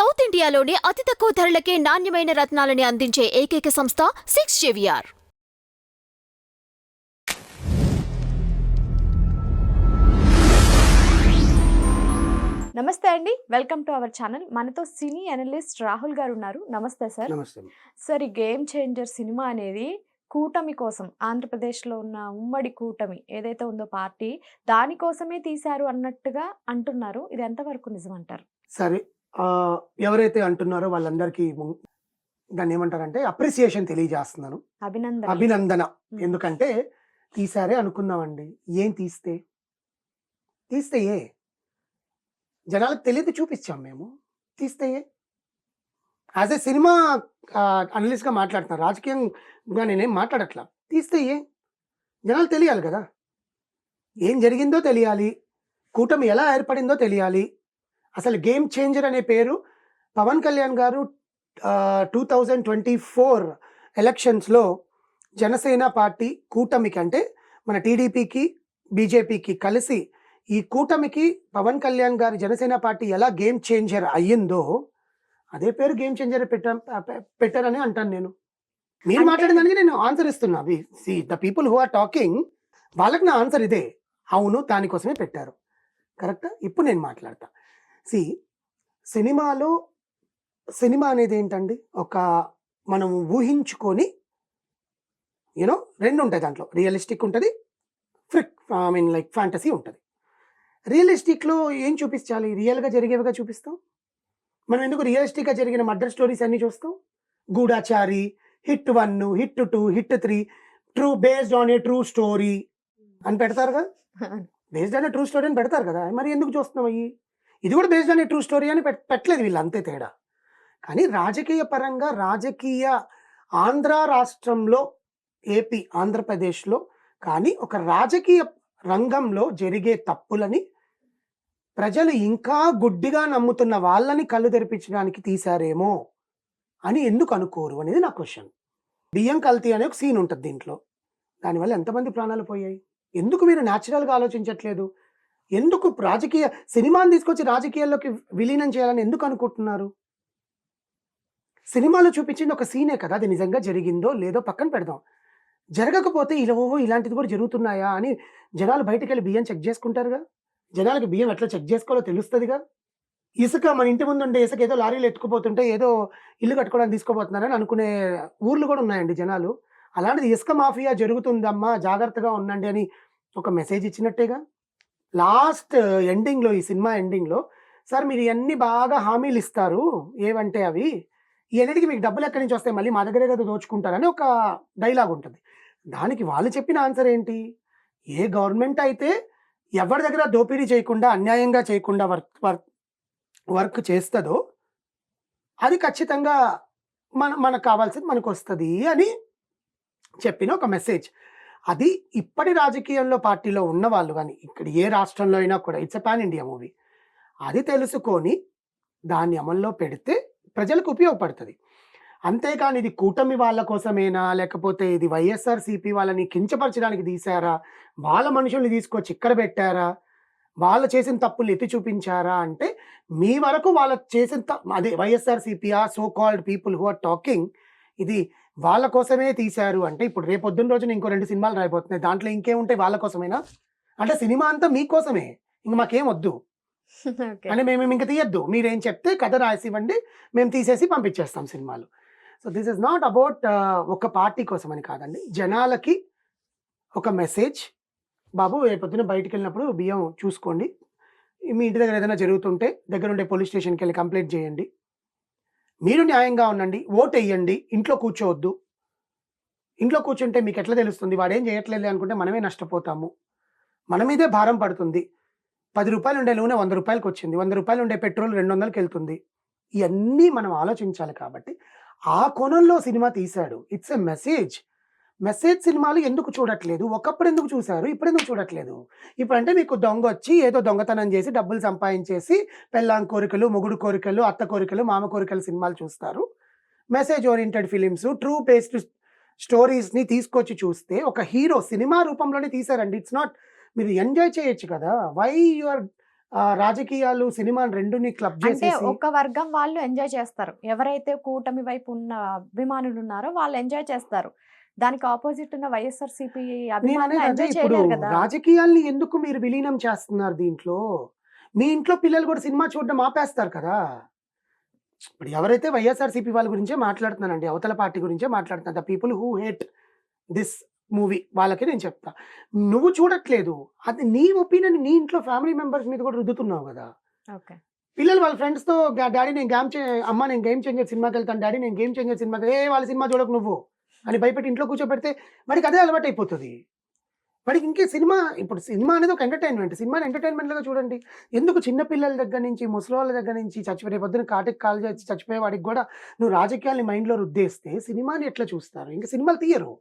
South ఇండియాలోనే అతి తక్కువ ధరలకే నాణ్యమైన రత్నాలని అందించే ఏకైక సంస్థ 6 JVR. నమస్తే అండి, వెల్కమ్ టు అవర్ ఛానల్. మనతో సినీ అనలిస్ట్ రాహుల్ గారు ఉన్నారు. నమస్తే సార్. నమస్తే. సార్, ఈ గేమ్ చేంజర్ సినిమా అనేది కూటమి కోసం, ఆంధ్రప్రదేశ్లో ఉన్న ఉమ్మడి కూటమి ఏదైతే ఉందో పార్టీ, దానికోసమే తీశారు అన్నట్టుగా అంటున్నారు. ఇది ఎంతవరకు నిజం అంటారు? సరే, ఎవరైతే అంటున్నారో వాళ్ళందరికీ దాన్ని ఏమంటారంటే అప్రిసియేషన్ తెలియజేస్తున్నాను, అభినందన. ఎందుకంటే తీసారే అనుకున్నామండి. ఏం తీస్తే ఏ జనాలకు తెలియదు చూపించాం మేము. తీస్తే యాజ్ ఏ సినిమా అనలిస్ట్గా మాట్లాడుతున్నారు, రాజకీయంగా నేనేం మాట్లాడట్లా. తీస్తే జనాలు తెలియాలి కదా, ఏం జరిగిందో తెలియాలి, కూటమి ఎలా ఏర్పడిందో తెలియాలి. అసలు గేమ్ చేంజర్ అనే పేరు పవన్ కళ్యాణ్ గారు 2024 ఎలక్షన్స్లో జనసేన పార్టీ కూటమికి, అంటే మన టీడీపీకి బీజేపీకి కలిసి ఈ కూటమికి పవన్ కళ్యాణ్ గారి జనసేన పార్టీ ఎలా గేమ్ చేంజర్ అయ్యిందో అదే పేరు గేమ్ చేంజర్ పెట్టారని అంటాను నేను. మీరు మాట్లాడిన నేను ఆన్సర్ ఇస్తున్నా. The people who are talking, వాళ్ళకి నా ఆన్సర్ ఇదే, అవును దానికోసమే పెట్టారు. కరెక్టా? ఇప్పుడు నేను మాట్లాడతా. సినిమా అనేది ఏంటండి, ఒక మనం ఊహించుకొని రెండు ఉంటాయి దాంట్లో. రియలిస్టిక్ ఉంటుంది, లైక్ ఫ్యాంటసీ ఉంటుంది. రియలిస్టిక్లో ఏం చూపించాలి? రియల్గా జరిగేవిగా చూపిస్తాం. మనం ఎందుకు రియలిస్టిక్గా జరిగిన మర్డర్ స్టోరీస్ అన్నీ చూస్తాం? Goodachari, HIT 1, HIT 2, HIT 3, based on a true story అని పెడతారుగా. Based on a true story అని పెడతారు కదా, మరి ఎందుకు చూస్తున్నాం అయ్యి? ఇది కూడా based on a true story అని పెట్టలేదు వీళ్ళు, అంతే తేడా. కానీ రాజకీయ పరంగా, ఆంధ్ర రాష్ట్రంలో, ఏపీ ఆంధ్రప్రదేశ్లో కానీ ఒక రాజకీయ రంగంలో జరిగే తప్పులని ప్రజలు ఇంకా గుడ్డిగా నమ్ముతున్న వాళ్ళని కళ్ళు తెరిపించడానికి తీశారేమో అని ఎందుకు అనుకోరు అనేది నా క్వశ్చన్. బియ్యం కల్తీ అనే ఒక సీన్ ఉంటుంది దీంట్లో. దానివల్ల ఎంతమంది ప్రాణాలు పోయాయి? ఎందుకు మీరు న్యాచురల్గా ఆలోచించట్లేదు? ఎందుకు రాజకీయ సినిమాని తీసుకొచ్చి రాజకీయాల్లోకి విలీనం చేయాలని ఎందుకు అనుకుంటున్నారు? సినిమాలో చూపించింది ఒక సీనే కదా, అది నిజంగా జరిగిందో లేదో పక్కన పెడదాం. జరగకపోతే ఇలాంటిది కూడా జరుగుతున్నాయా అని జనాలు బయటకు వెళ్ళి బియ్యం చెక్ చేసుకుంటారుగా. జనాలకి బియ్యం ఎట్లా చెక్ చేసుకోవాలో తెలుస్తుందిగా. ఇసుక, మన ఇంటి ముందు ఉండే ఇసుక ఏదో లారీలు ఎత్తుకుపోతుంటే ఏదో ఇల్లు కట్టుకోవడానికి తీసుకోబోతున్నారని అనుకునే ఊర్లు కూడా ఉన్నాయండి జనాలు. అలాంటిది ఇసుక మాఫియా జరుగుతుందమ్మా, జాగ్రత్తగా ఉండండి అని ఒక మెసేజ్ ఇచ్చినట్టేగా. లాస్ట్ ఎండింగ్లో, ఈ సినిమా ఎండింగ్లో, సార్ మీరు ఇవన్నీ బాగా హామీలు ఇస్తారు, ఏవంటే అవి, ఇవన్నిటికి మీకు డబ్బులు ఎక్కడి నుంచి వస్తాయి, మళ్ళీ మా దగ్గరే కదా దోచుకుంటారని ఒక డైలాగ్ ఉంటుంది. దానికి వాళ్ళు చెప్పిన ఆన్సర్ ఏంటి? ఏ గవర్నమెంట్ అయితే ఎవరి దగ్గర దోపిడీ చేయకుండా, అన్యాయంగా చేయకుండా వర్క్ చేస్తుందో అది ఖచ్చితంగా మనకు కావాల్సింది మనకు వస్తుంది అని చెప్పిన ఒక మెసేజ్. అది ఇప్పటి రాజకీయంలో పార్టీలో ఉన్న వాళ్ళు కానీ, ఇక్కడ ఏ రాష్ట్రంలో అయినా కూడా, it's a pan India movie, అది తెలుసుకొని దాన్ని అమల్లో పెడితే ప్రజలకు ఉపయోగపడుతుంది. అంతేకాని ఇది కూటమి వాళ్ళ కోసమేనా, లేకపోతే ఇది వైఎస్ఆర్సీపీ వాళ్ళని కించపరచడానికి తీశారా, వాళ్ళ మనుషుల్ని తీసుకొచ్చి ఇక్కడ పెట్టారా, వాళ్ళు చేసిన తప్పులు ఎత్తి చూపించారా అంటే, మీ వరకు వాళ్ళ చేసిన అదే YSRCP so called people who are talking, ఇది వాళ్ళ కోసమే తీశారు అంటే, ఇప్పుడు రేపొద్దున్న రోజున ఇంకో 2 సినిమాలు రాయిపోతున్నాయి, దాంట్లో ఇంకేముంటాయి? వాళ్ళ కోసమేనా? అంటే సినిమా అంతా మీకోసమే, ఇంక మాకేం వద్దు అంటే మేము ఇంకా తీయద్దు, మీరేం చెప్తే కథ రాసివ్వండి, మేము తీసేసి పంపించేస్తాం సినిమాలు. So this is not about ఒక పార్టీ కోసం అని కాదండి, జనాలకి ఒక మెసేజ్. బాబు రేపొద్దున బయటికి వెళ్ళినప్పుడు బియ్యం చూసుకోండి, మీ ఇంటి దగ్గర ఏదైనా జరుగుతుంటే దగ్గర ఉండే పోలీస్ స్టేషన్కి వెళ్ళి కంప్లైంట్ చేయండి, మీరు న్యాయంగా ఉండండి, ఓట్ వేయండి, ఇంట్లో కూర్చోవద్దు. ఇంట్లో కూర్చుంటే మీకు ఎట్లా తెలుస్తుంది వాడేం చేయట్లేదు అనుకుంటే మనమే నష్టపోతాము, మన మీదే భారం పడుతుంది. 10 రూపాయలు ఉండే నూనె 100 రూపాయలకి వచ్చింది, 100 రూపాయలు ఉండే పెట్రోల్ 200కి వెళ్తుంది. ఇవన్నీ మనం ఆలోచించాలి. కాబట్టి ఆ కోణంలో సినిమా తీశాడు. It's a message. సినిమాలు ఎందుకు చూడట్లేదు? ఒకప్పుడు ఎందుకు చూశారు, ఇప్పుడు ఎందుకు చూడట్లేదు? ఇప్పుడు అంటే మీకు దొంగ వచ్చి ఏదో దొంగతనం చేసి డబ్బులు సంపాదించేసి పెళ్ళాం కోరికలు, మొగుడు కోరికలు, అత్త కోరికలు, మామ కోరికలు సినిమాలు చూస్తారు. Message oriented films, true based స్టోరీస్ని తీసుకొచ్చి చూస్తే ఒక హీరో సినిమా రూపంలోనే తీశారండి. ఇట్స్ నాట్, మీరు ఎంజాయ్ చేయొచ్చు కదా. వై యు ఆర్ రాజకీయాలు, సినిమాని రెండుని క్లబ్ అంటే చేసేసి ఒక వర్గం వాళ్ళు ఎంజాయ్ చేస్తారు. ఎవరైతే కూటమి వైపు ఉన్న అభిమానులు ఉన్నారో వాళ్ళు ఎంజాయ్ చేస్తారు. దానికి ఆపోజిట్ ఉన్న వైఎస్ఆర్‌సీపీ అభిమానులు నేననేది అదే. ఎంజాయ్ ఇప్పుడు చేయలేరు కదా! రాజకీయాల్ని ఎందుకు మీరు విలీనం చేస్తున్నారు దీంట్లో? మీ ఇంట్లో పిల్లలు కూడా సినిమా చూడడం ఆపేస్తారు కదా! ఇప్పుడు ఎవరైతే వైఎస్ఆర్‌సీపీ వాళ్ళ గురించే మాట్లాడుతున్నానండి. అవతల పార్టీ గురించే మాట్లాడుతున్నా. The people who hate this movie వాళ్ళకి నేను చెప్తా. నువ్వు చూడట్లేదు. అది నీ ఒపీనియన్ నీ ఇంట్లో ఫ్యామిలీ మెంబర్స్ మీద కూడా రుద్దుతున్నావు గదా! ఓకే. పిల్లలు వాళ్ళ ఫ్రెండ్స్‌తో డాడీ నేను అమ్మ నేను గేమ్ చేంజర్ సినిమాకెళ్తాను. డాడీ నేను గేమ్ చేంజర్ సినిమాకి వాళ్ళ సినిమా చూడకు నువ్వు అని భయపెట్టి ఇంట్లో కూర్చోబెడితే వాడికి అదే అలవాటయిపోతది. వాడికి ఇంకే సినిమా ఇప్పుడు సినిమా అనేది ఒక ఎంటర్‌టైన్‌మెంట్. సినిమాని ఎంటర్‌టైన్‌మెంట్‌లాగా చూడండి. ఎందుకు చిన్న పిల్లల దగ్గర నుంచి, ముసలోళ్ళ దగ్గర నుంచి చచ్చిపోయే రేపొద్దున కాటికి కాలు చచ్చిపోయే వాడికి గూడా నువ్వు రాజకీయాల్ని మైండ్‌లో రుద్దేస్తే సినిమాని ఎట్లా చూస్తారు? ఇంక సినిమాలు తీయరు.